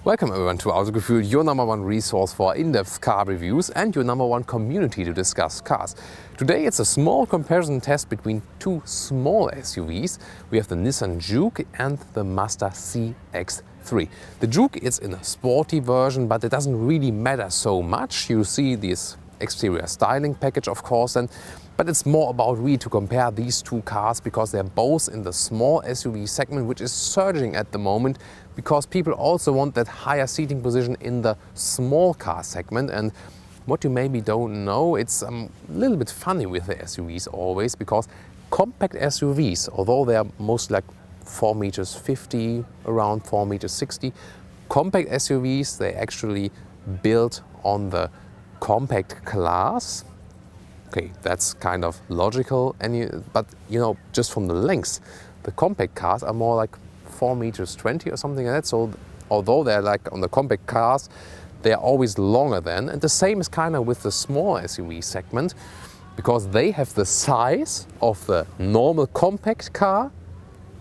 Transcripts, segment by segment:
Welcome everyone to Autogefühl, your number one resource for in-depth car reviews and your number one community to discuss cars. Today it's a small comparison test between two small SUVs. We have the Nissan Juke and the Mazda CX-3. The Juke is in a sporty version, but it doesn't really matter so much. You see this exterior styling package, of course, but it's more about really to compare these two cars because they're both in the small SUV segment, which is surging at the moment because people also want that higher seating position in the small car segment. And what you maybe don't know, it's a little bit funny with the SUVs always, because compact SUVs, although they are mostly like 4 meters 50, around 4 meters 60, compact SUVs, they actually built on the compact class. Okay, that's kind of logical, but you know, just from the length, the compact cars are more like 4 meters 20 or something like that. So although they're like on the compact cars, they're always longer than. And the same is kind of with the small SUV segment, because they have the size of the normal compact car,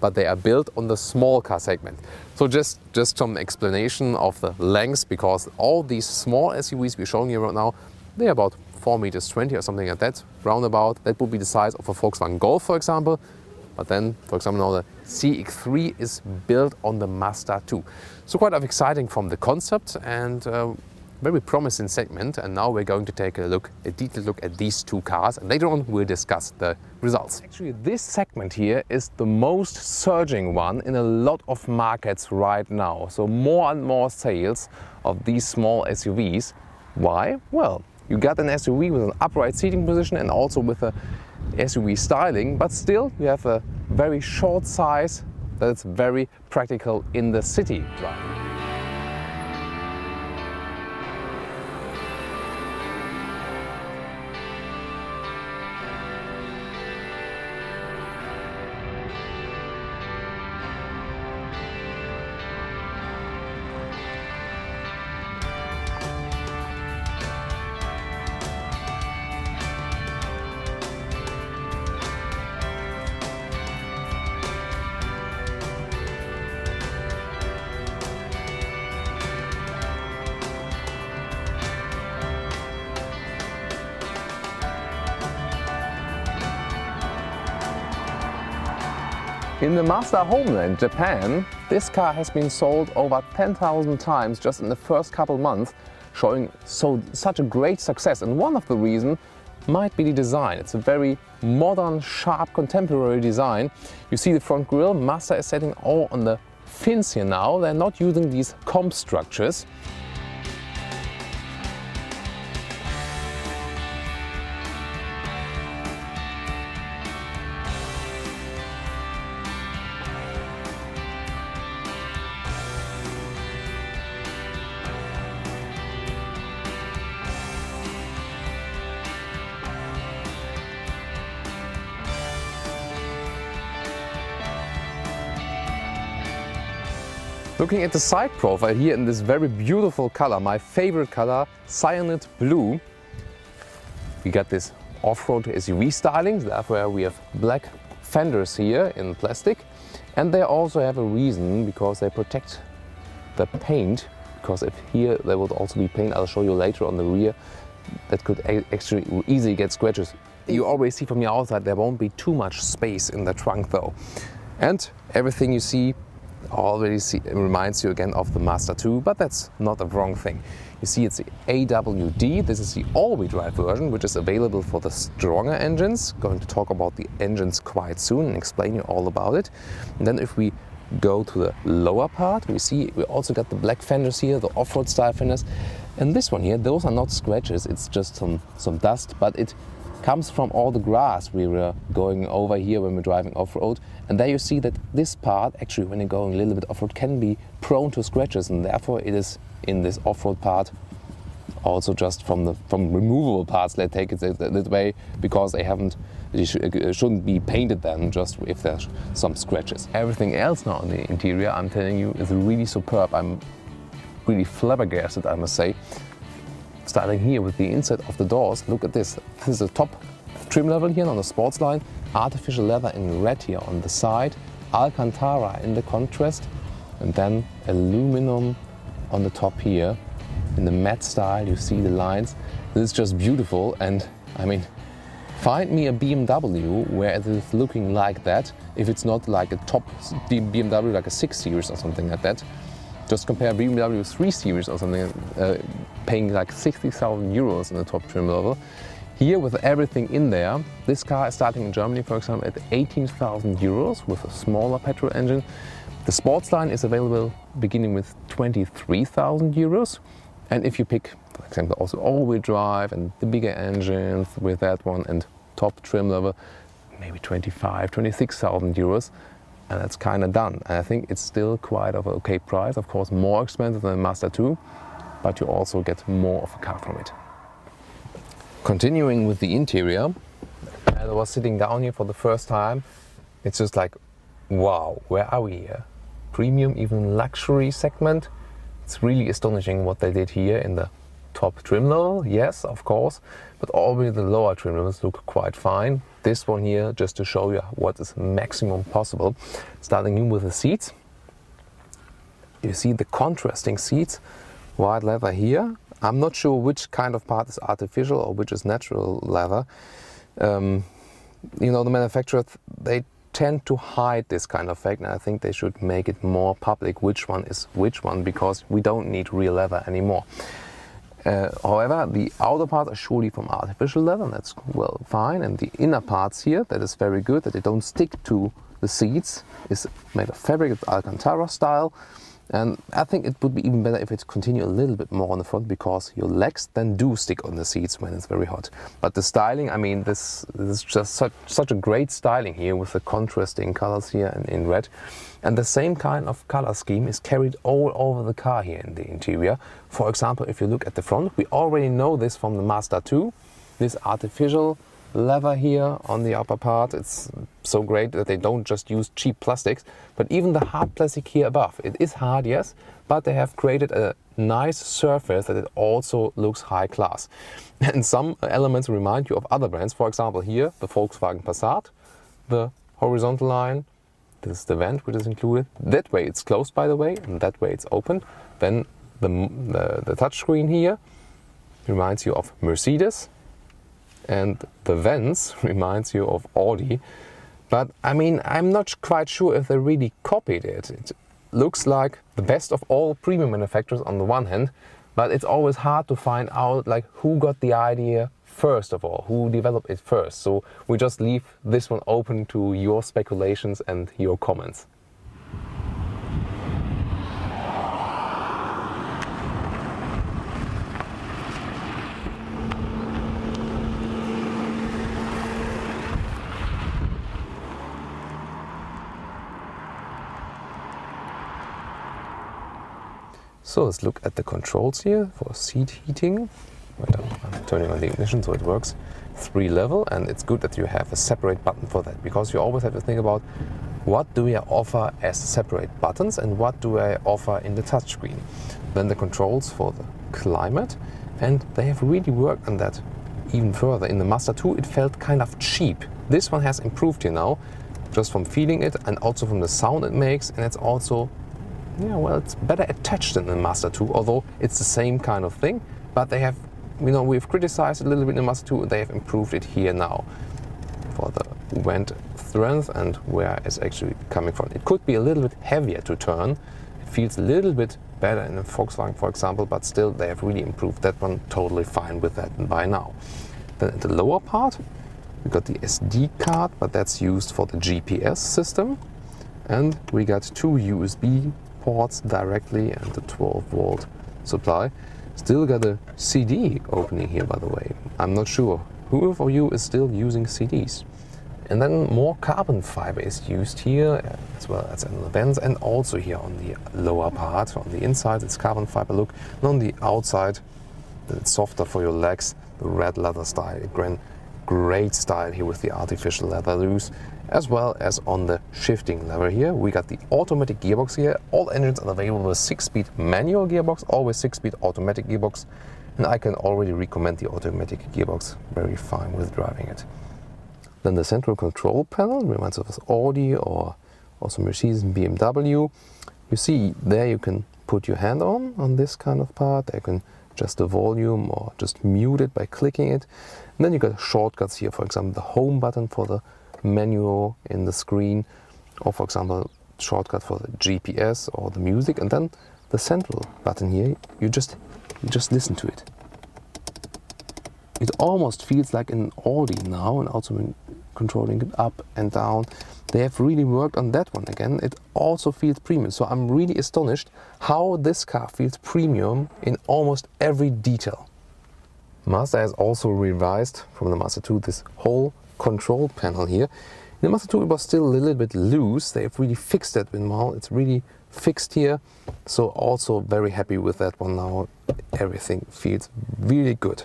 but they are built on the small car segment. So just some explanation of the length, because all these small SUVs we're showing you right now, they're about 4 meters 20 or something like that, roundabout. That would be the size of a Volkswagen Golf, for example. But then, for example, now the CX-3 is built on the Mazda 2. So quite exciting from the concept and very promising segment. And now we're going to take a detailed look at these two cars. And later on, we'll discuss the results. Actually, this segment here is the most surging one in a lot of markets right now. So more and more sales of these small SUVs. Why? Well, you got an SUV with an upright seating position and also with a SUV styling, but still you have a very short size that's very practical in the city driving. In the Mazda homeland, Japan, this car has been sold over 10,000 times just in the first couple months, showing such a great success. And one of the reasons might be the design. It's a very modern, sharp, contemporary design. You see the front grille, Mazda is setting all on the fins here now. They're not using these comp structures. Looking at the side profile here in this very beautiful color, my favorite color, cyanide blue, we got this off-road SUV styling, therefore we have black fenders here in plastic, and they also have a reason, because they protect the paint, because if here there would also be paint, I'll show you later on the rear, that could actually easily get scratches. You always see from the outside there won't be too much space in the trunk though. And everything you see reminds you again of the Mazda 2, but that's not a wrong thing. You see it's the AWD, this is the all-wheel drive version, which is available for the stronger engines. Going to talk about the engines quite soon and explain you all about it. And then if we go to the lower part, we also got the black fenders here, the off-road style fenders. And this one here, those are not scratches, it's just some dust, but it comes from all the grass we were going over here when we're driving off-road. And there you see that this part, actually when you're going a little bit off-road, can be prone to scratches, and therefore it is in this off-road part also just from removable parts, let's take it that way, because they shouldn't be painted then, just if there's some scratches. Everything else now on the interior, I'm telling you, is really superb. I'm really flabbergasted, I must say. Starting here with the inside of the doors, look at this. This is the top trim level here on the sports line. Artificial leather in red here on the side. Alcantara in the contrast. And then aluminum on the top here in the matte style. You see the lines. This is just beautiful, and I mean, find me a BMW where it is looking like that if it's not like a top BMW, like a 6 Series or something like that. Just compare BMW 3 Series or something, paying like 60,000 euros in the top trim level. Here, with everything in there, this car is starting in Germany, for example, at 18,000 euros with a smaller petrol engine. The sports line is available beginning with 23,000 euros. And if you pick, for example, also all-wheel drive and the bigger engines with that one and top trim level, maybe 26,000 euros. And that's kind of done. And I think it's still quite of an okay price. Of course, more expensive than Mazda 2, but you also get more of a car from it. Continuing with the interior, as I was sitting down here for the first time, it's just like, wow, where are we here? Premium, even luxury segment. It's really astonishing what they did here in the top trim level, yes, of course, but already the lower trim levels look quite fine. This one here, just to show you what is maximum possible. Starting in with the seats. You see the contrasting seats, white leather here. I'm not sure which kind of part is artificial or which is natural leather. You know, the manufacturers, they tend to hide this kind of fact, and I think they should make it more public which one is which one, because we don't need real leather anymore. However, the outer parts are surely from artificial leather, and that's well fine, and the inner parts here, that is very good, that they don't stick to the seats, is made of fabric, it's Alcantara style. And I think it would be even better if it continue a little bit more on the front, because your legs then do stick on the seats when it's very hot. But the styling, I mean, this is just such a great styling here with the contrasting colors here in red. And the same kind of color scheme is carried all over the car here in the interior. For example, if you look at the front, we already know this from the Mazda 2. This artificial leather here on the upper part, it's so great that they don't just use cheap plastics, but even the hard plastic here above. It is hard, yes, but they have created a nice surface that it also looks high class. And some elements remind you of other brands. For example, here, the Volkswagen Passat, the horizontal line, this is the vent which is included. That way it's closed, by the way, and that way it's open. Then the touchscreen here reminds you of Mercedes, and the vents reminds you of Audi. But I mean, I'm not quite sure if they really copied it. It looks like the best of all premium manufacturers on the one hand, but it's always hard to find out like who got the idea first of all, who developed it first. So we just leave this one open to your speculations and your comments. So let's look at the controls here for seat heating. Wait, I'm turning on the ignition so it works. 3-level, and it's good that you have a separate button for that, because you always have to think about what do I offer as separate buttons and what do I offer in the touchscreen. Then the controls for the climate, and they have really worked on that even further. In the Mazda 2 it felt kind of cheap. This one has improved here now, just from feeling it and also from the sound it makes, and it's also, yeah, well, it's better attached than the Mazda 2, although it's the same kind of thing, but they have, you know, we've criticized it a little bit in the Mazda 2, they have improved it here now for the vent strength and where it's actually coming from. It could be a little bit heavier to turn. It feels a little bit better in a Volkswagen, for example, but still they have really improved that one. Totally fine with that by now. Then at the lower part, we got the SD card, but that's used for the GPS system. And we got 2 USB ports directly and the 12-volt supply. Still got a CD opening here, by the way. I'm not sure who of you is still using CDs. And then more carbon fiber is used here, as well as on the vents, and also here on the lower part. On the inside it's carbon fiber look, and on the outside it's softer for your legs, the red leather style. Again, great style here with the artificial leather loose, as well as on the shifting lever here. We got the automatic gearbox here. All engines are available with 6-speed manual gearbox, always 6-speed automatic gearbox, and I can already recommend the automatic gearbox, very fine with driving it. Then the central control panel reminds us of Audi or also Mercedes and BMW. You see there you can put your hand on this kind of part. You can adjust the volume or just mute it by clicking it. And then you got shortcuts here, for example, the home button for the menu in the screen, or for example, shortcut for the GPS or the music, and then the central button here, you just listen to it. It almost feels like an Audi now, and also when controlling it up and down. They have really worked on that one again. It also feels premium. So I'm really astonished how this car feels premium in almost every detail. Mazda has also revised from the Mazda 2 this whole control panel here. In the Mazda 2 it was still a little bit loose. They have really fixed that now. It's really fixed here. So also very happy with that one now. Everything feels really good.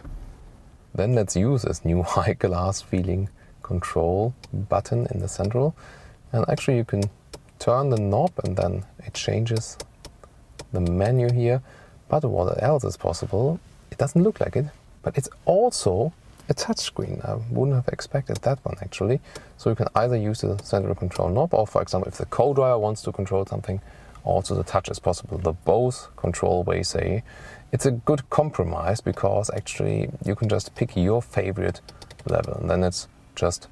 Then let's use this new high glass feeling control button in the central, and actually you can turn the knob and then it changes the menu here. But what else is possible? It doesn't look like it, but it's also a touchscreen. I wouldn't have expected that one actually. So you can either use the central control knob, or for example if the co-driver wants to control something, also the touch is possible. The both control ways say it's a good compromise, because actually you can just pick your favorite level, and then it's just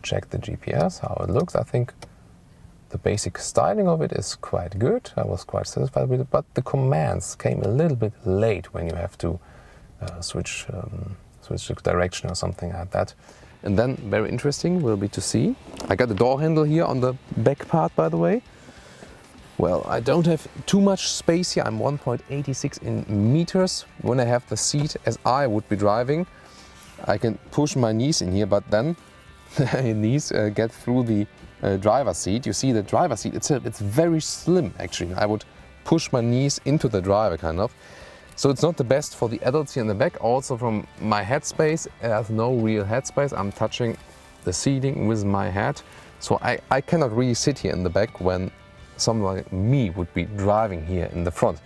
check the GPS, how it looks. I think the basic styling of it is quite good. I was quite satisfied with it, but the commands came a little bit late when you have to switch direction or something like that. And then very interesting will be to see, I got the door handle here on the back part, by the way. Well, I don't have too much space here. I'm 1.86 in meters. When I have the seat as I would be driving, I can push my knees in here, but then your knees get through the driver's seat. You see the driver's seat itself, it's very slim actually. I would push my knees into the driver kind of. So it's not the best for the adults here in the back. Also from my headspace, there's no real headspace. I'm touching the seating with my head. So I cannot really sit here in the back when someone like me would be driving here in the front.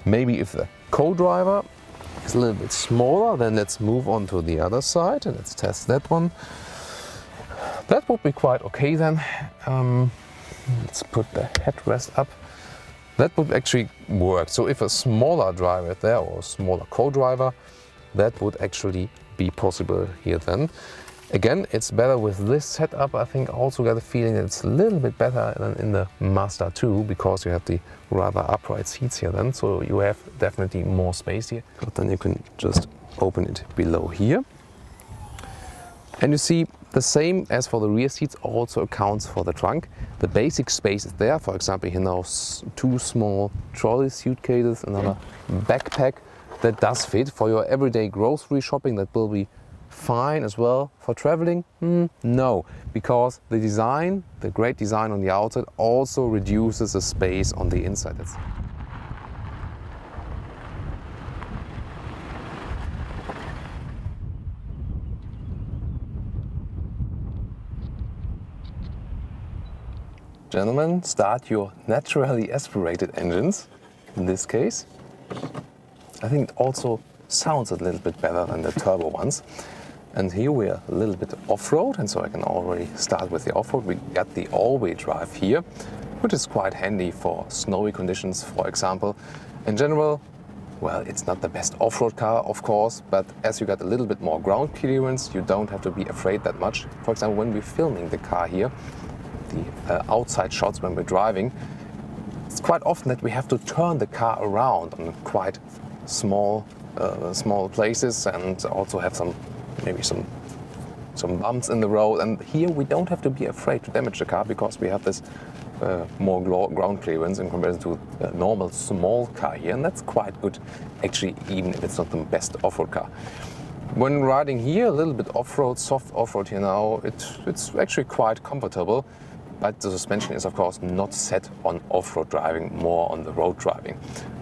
Maybe if the co-driver is a little bit smaller, then let's move on to the other side and let's test that one. That would be quite okay then. Let's put the headrest up. That would actually work. So if a smaller driver is there, or a smaller co-driver, that would actually be possible here then. Again, it's better with this setup. I think also got a feeling that it's a little bit better than in the Mazda 2, because you have the rather upright seats here then, so you have definitely more space here. But then you can just open it below here. And you see the same as for the rear seats also accounts for the trunk. The basic space is there. For example, here now two small trolley suitcases, another backpack that does fit for your everyday grocery shopping. That will be fine as well. For traveling, no, because the design, the great design on the outside, also reduces the space on the inside. Gentlemen, start your naturally aspirated engines in this case. I think it also sounds a little bit better than the turbo ones. And here we are a little bit off-road, and so I can already start with the off-road. We got the all-wheel drive here, which is quite handy for snowy conditions, for example. In general, well, it's not the best off-road car, of course, but as you got a little bit more ground clearance, you don't have to be afraid that much. For example, when we're filming the car here, the outside shots when we're driving, it's quite often that we have to turn the car around on quite small places, and also have maybe some bumps in the road. And here we don't have to be afraid to damage the car, because we have this more ground clearance in comparison to a normal small car here, and that's quite good actually, even if it's not the best off-road car. When riding here a little bit off-road, soft off-road here now, it's actually quite comfortable. But the suspension is of course not set on off-road driving, more on the road driving.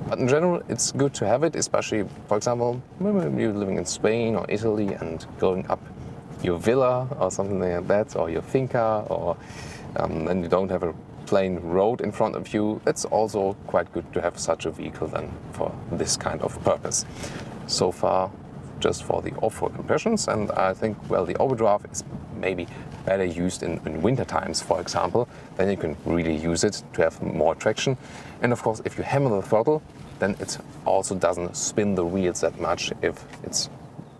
But in general, it's good to have it, especially, for example, when you're living in Spain or Italy and going up your villa or something like that, or your finca, or then you don't have a plain road in front of you. It's also quite good to have such a vehicle then for this kind of purpose. So far, just for the off-road impressions. And I think, well, the overdrive is maybe better used in winter times, for example. Then you can really use it to have more traction. And of course, if you hammer the throttle, then it also doesn't spin the wheels that much if it's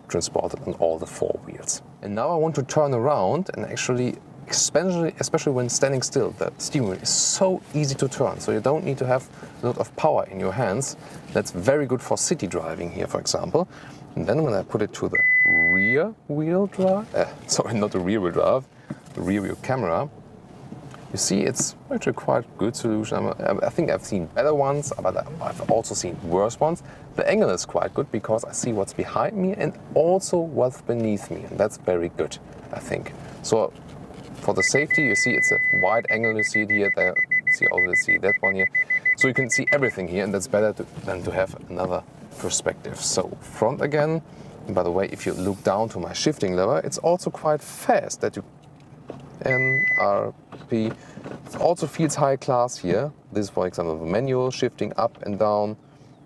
transported on all the 4 wheels. And now I want to turn around, and actually, especially when standing still, the steering wheel is so easy to turn, so you don't need to have a lot of power in your hands. That's very good for city driving here, for example. And then when I put it to the rear wheel drive, sorry, not the rear wheel drive, the rear wheel camera, you see it's actually quite a good solution. I think I've seen better ones, but I've also seen worse ones. The angle is quite good because I see what's behind me and also what's beneath me, and that's very good, I think. So for the safety, you see it's a wide angle, you see it here, there, you see that one here. So you can see everything here, and that's better than to have another perspective. So front again, and by the way, if you look down to my shifting lever, it's also quite fast that you NRP. It also feels high class here. This is, for example, the manual shifting up and down,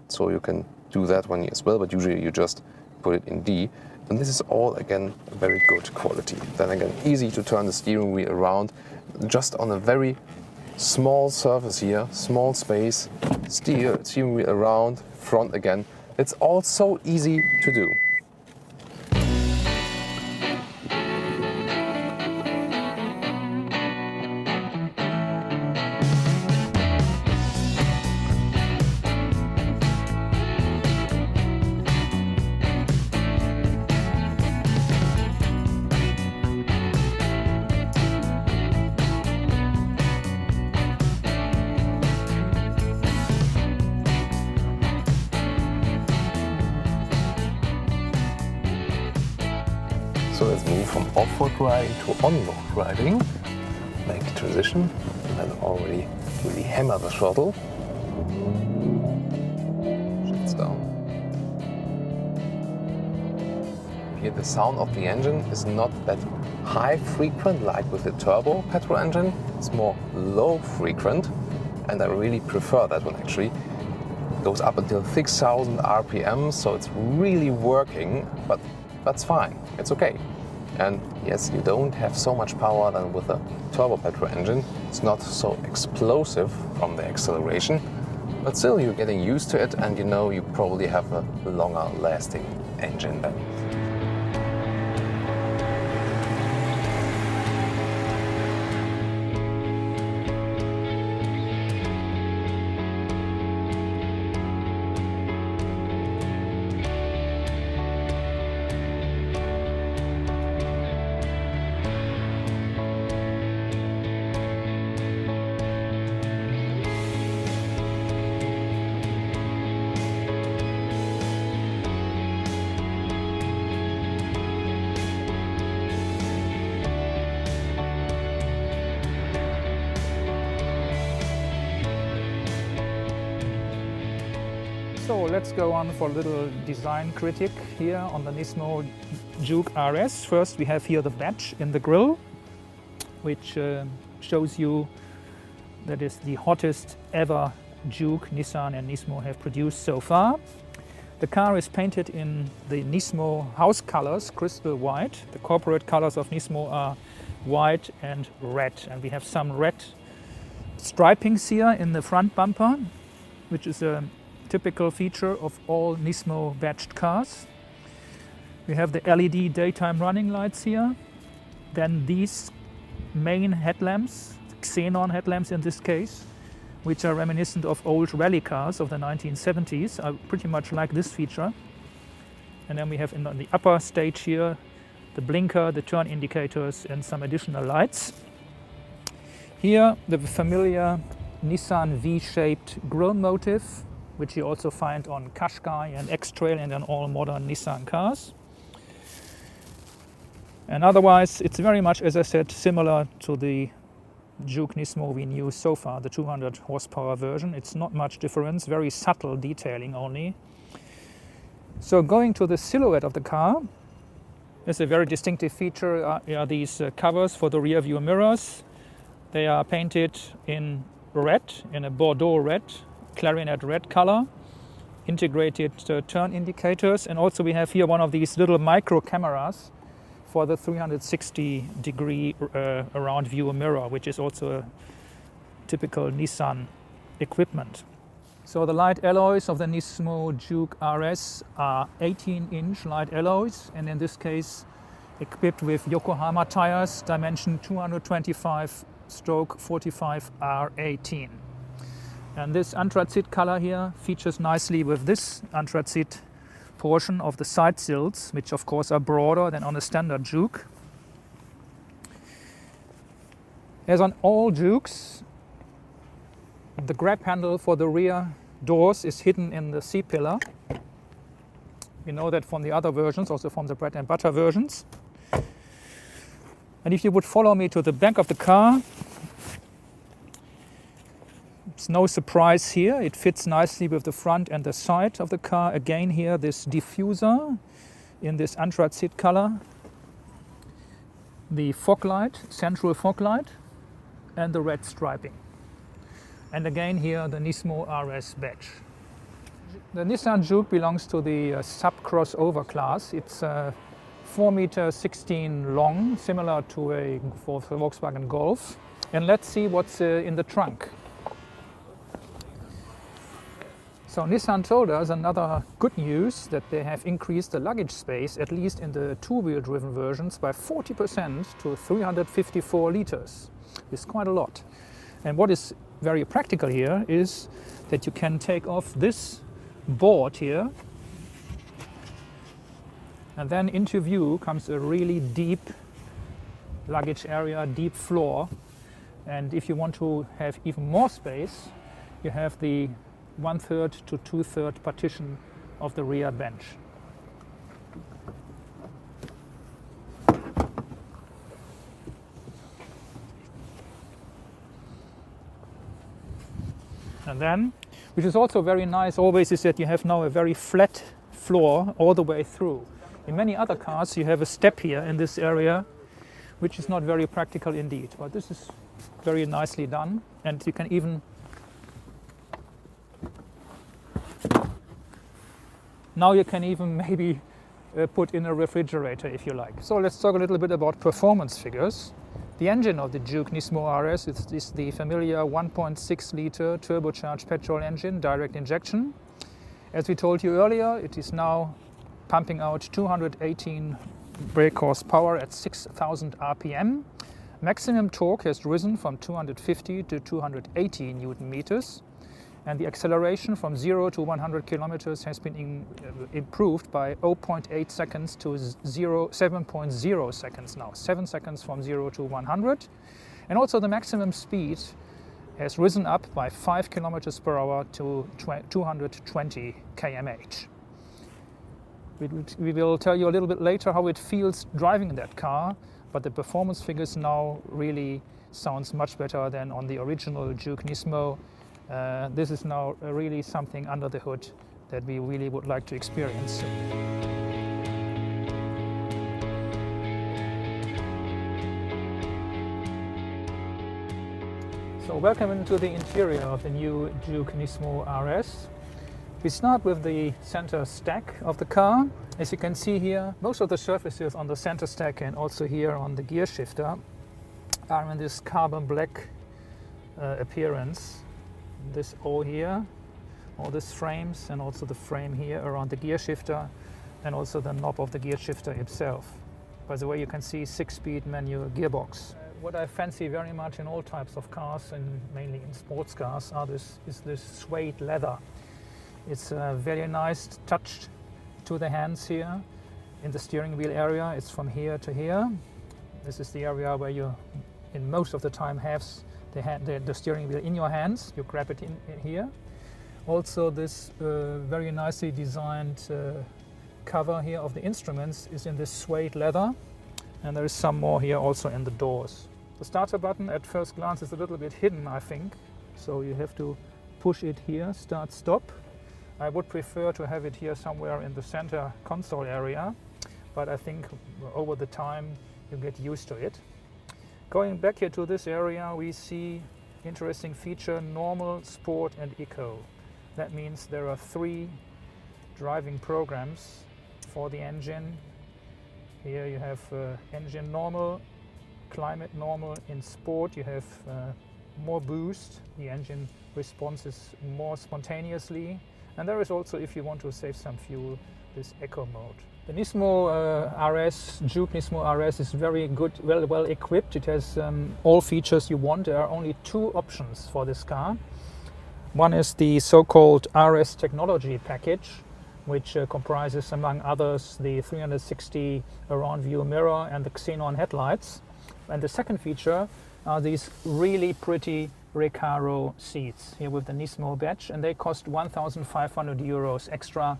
so you can do that one here as well, but usually you just put it in D. And this is all, again, very good quality. Then again, easy to turn the steering wheel around, just on a very small surface here, small space, steering wheel around, front again. It's all so easy to do. So let's move from off-road riding to on-road riding. Make the transition, and then already really hammer the throttle. Shifts down. Here the sound of the engine is not that high frequent like with the turbo petrol engine. It's more low frequent, and I really prefer that one actually. It goes up until 6,000 RPM, so it's really working, but that's fine, it's okay. And yes, you don't have so much power than with a turbo petrol engine. It's not so explosive from the acceleration, but still you're getting used to it, and you know you probably have a longer lasting engine then. So let's go on for a little design critique here on the Nismo Juke RS. First we have here the badge in the grille, which shows you that is the hottest ever Juke Nissan and Nismo have produced so far. The car is painted in the Nismo house colors, crystal white. The corporate colors of Nismo are white and red, and we have some red stripings here in the front bumper, which is a typical feature of all Nismo badged cars. We have the LED daytime running lights here. Then these main headlamps, xenon headlamps in this case, which are reminiscent of old rally cars of the 1970s. I pretty much like this feature. And then we have on the upper stage here the blinker, the turn indicators, and some additional lights. Here the familiar Nissan V-shaped grille motif, which you also find on Qashqai and X-Trail and on all modern Nissan cars. And otherwise, it's very much, as I said, similar to the Juke Nismo we knew so far, the 200 horsepower version. It's not much difference, very subtle detailing only. So going to the silhouette of the car, there's a very distinctive feature are these covers for the rear view mirrors. They are painted in red, in a Bordeaux red, clarinet red color. integrated turn indicators, and also we have here one of these little micro cameras for the 360-degree around view mirror, which is also a typical Nissan equipment. So the light alloys of the Nismo Juke RS are 18-inch light alloys, and in this case equipped with Yokohama tires, dimension 225/45 R18. And this anthracite color here features nicely with this anthracite portion of the side sills, which of course are broader than on a standard Juke. As on all Jukes, the grab handle for the rear doors is hidden in the C-pillar. We know that from the other versions, also from the bread and butter versions. And if you would follow me to the back of the car, it's no surprise here. It fits nicely with the front and the side of the car. Again here, this diffuser in this anthracite color. The fog light, central fog light, and the red striping. And again here, the Nismo RS badge. The Nissan Juke belongs to the sub-crossover class. It's 4.16 m long, similar to a Volkswagen Golf. And let's see what's in the trunk. So Nissan told us another good news, that they have increased the luggage space, at least in the two-wheel driven versions, by 40% to 354 liters. It's quite a lot. And what is very practical here is that you can take off this board here, and then into view comes a really deep luggage area, deep floor. And if you want to have even more space, you have the 1/3 to 2/3 partition of the rear bench. And then, which is also very nice always, is that you have now a very flat floor all the way through. In many other cars you have a step here in this area, which is not very practical indeed. But this is very nicely done, and you can even maybe put in a refrigerator if you like. So let's talk a little bit about performance figures. The engine of the Juke Nismo RS is the familiar 1.6 liter turbocharged petrol engine, direct injection. As we told you earlier, it is now pumping out 218 brake horsepower at 6,000 RPM. Maximum torque has risen from 250 to 280 Newton meters. And the acceleration from 0 to 100 kilometers has been improved by 0.8 seconds to 7.0 seconds now. 7 seconds from 0 to 100. And also the maximum speed has risen up by 5 kilometers per hour to 220 km/h. We will tell you a little bit later how it feels driving that car, but the performance figures now really sounds much better than on the original Juke Nismo. This is now really something under the hood that we really would like to experience. So welcome into the interior of the new Juke Nismo RS. We start with the center stack of the car. As you can see here, most of the surfaces on the center stack and also here on the gear shifter are in this carbon black appearance. This all here, all these frames, and also the frame here around the gear shifter, and also the knob of the gear shifter itself. By the way, you can see 6-speed manual gearbox. What I fancy very much in all types of cars, and mainly in sports cars, is this suede leather. It's very nice touch to the hands here. In the steering wheel area, it's from here to here. This is the area where you, in most of the time, have the steering wheel in your hands. You grab it in here. Also, this very nicely designed cover here of the instruments is in this suede leather, and there is some more here also in the doors. The starter button at first glance is a little bit hidden, I think, so you have to push it here, start, stop. I would prefer to have it here somewhere in the center console area, but I think over the time you get used to it. Going back here to this area, we see interesting feature: normal, sport and eco. That means there are 3 driving programs for the engine. Here you have engine normal, climate normal. In sport you have more boost, the engine responses more spontaneously, and there is also, if you want to save some fuel, this eco mode. The Nismo RS, Juke Nismo RS is very good, well equipped. It has all features you want. There are only two options for this car. One is the so-called RS technology package, which comprises, among others, the 360 around view mirror and the xenon headlights. And the second feature are these really pretty Recaro seats here with the Nismo badge, and they cost 1,500 euros extra.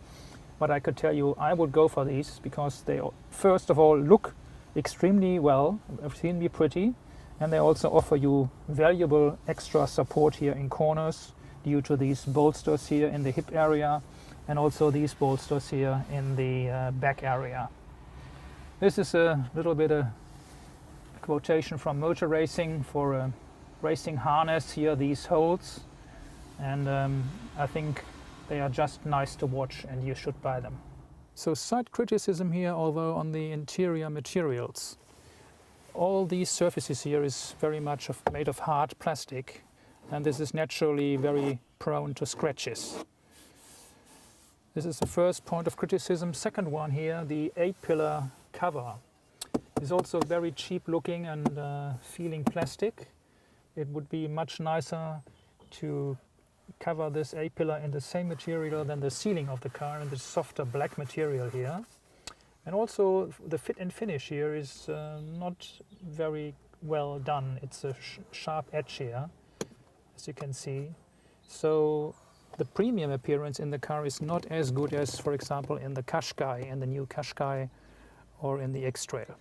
But I could tell you, I would go for these because they, first of all, look extremely well, extremely pretty, and they also offer you valuable extra support here in corners due to these bolsters here in the hip area, and also these bolsters here in the back area. This is a little bit a quotation from motor racing for a racing harness here, these holes, and I think they are just nice to watch and you should buy them. So slight criticism here, although on the interior materials. All these surfaces here is very much made of hard plastic, and this is naturally very prone to scratches. This is the first point of criticism. Second one here, the 8-pillar cover is also very cheap looking and feeling plastic. It would be much nicer to cover this A-pillar in the same material than the ceiling of the car, and the softer black material here. And also the fit and finish here is not very well done. It's a sharp edge here, as you can see. So the premium appearance in the car is not as good as, for example, in the Qashqai, in the new Qashqai, or in the X-Trail.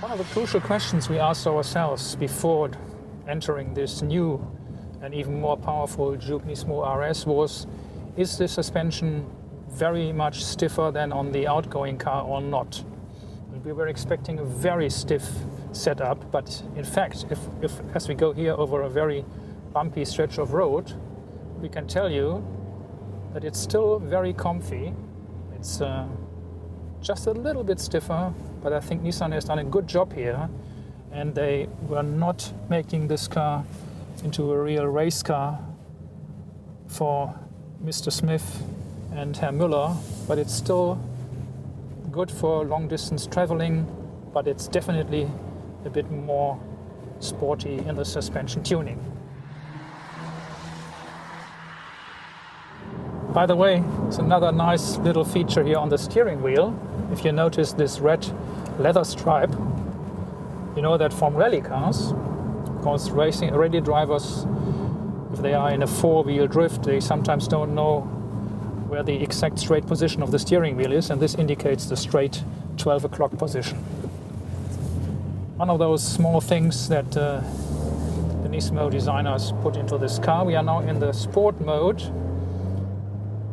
One of the crucial questions we asked ourselves before entering this new and even more powerful Juke Nismo RS was, is the suspension very much stiffer than on the outgoing car or not? And we were expecting a very stiff setup, but in fact, if as we go here over a very bumpy stretch of road, we can tell you that it's still very comfy. It's just a little bit stiffer, but I think Nissan has done a good job here, and they were not making this car into a real race car for Mr. Smith and Herr Müller, but it's still good for long distance traveling, but it's definitely a bit more sporty in the suspension tuning. By the way, there's another nice little feature here on the steering wheel. If you notice this red leather stripe, you know that from rally cars, because rally drivers, if they are in a four-wheel drift, they sometimes don't know where the exact straight position of the steering wheel is, and this indicates the straight 12 o'clock position. One of those small things that the Nismo designers put into this car. We are now in the sport mode,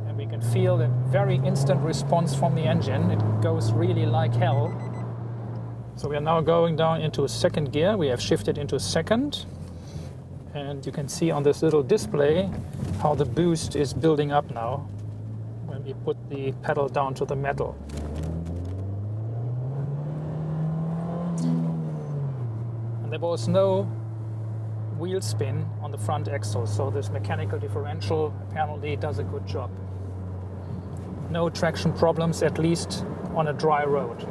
and we can feel a very instant response from the engine. It goes really like hell. So we are now going down into second gear. We have shifted into second, and you can see on this little display how the boost is building up now when we put the pedal down to the metal. And there was no wheel spin on the front axle, so this mechanical differential apparently does a good job. No traction problems, at least on a dry road.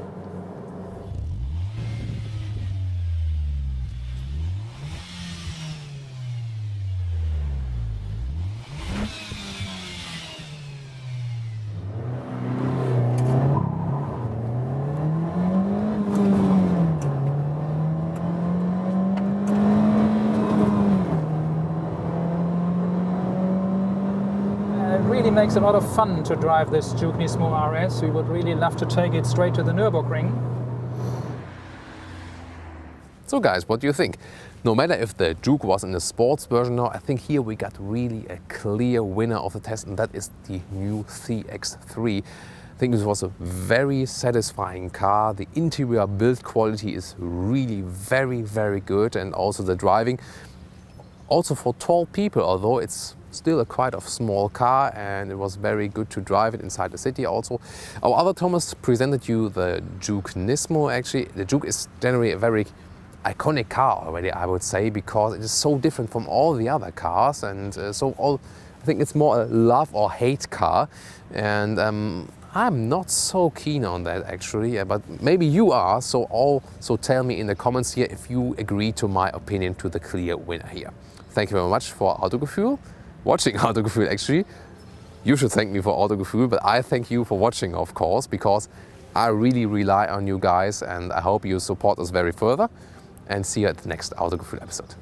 Makes a lot of fun to drive this Juke Nismo RS. We would really love to take it straight to the Nürburgring. So guys, what do you think? No matter if the Juke was in the sports version now, I think here we got really a clear winner of the test, and that is the new CX-3. I think this was a very satisfying car. The interior build quality is really very good, and also the driving. Also for tall people, although it's still a quite of small car, and it was very good to drive it inside the city also. Our other Thomas presented you the Juke Nismo. Actually, the Juke is generally a very iconic car already, I would say, because it is so different from all the other cars, and I think it's more a love or hate car, and I'm not so keen on that actually, but maybe you are, so tell me in the comments here if you agree to my opinion to the clear winner here. Thank you very much for Autogefühl, watching Autogefühl actually. You should thank me for Autogefühl, but I thank you for watching, of course, because I really rely on you guys, and I hope you support us very further, and see you at the next Autogefühl episode.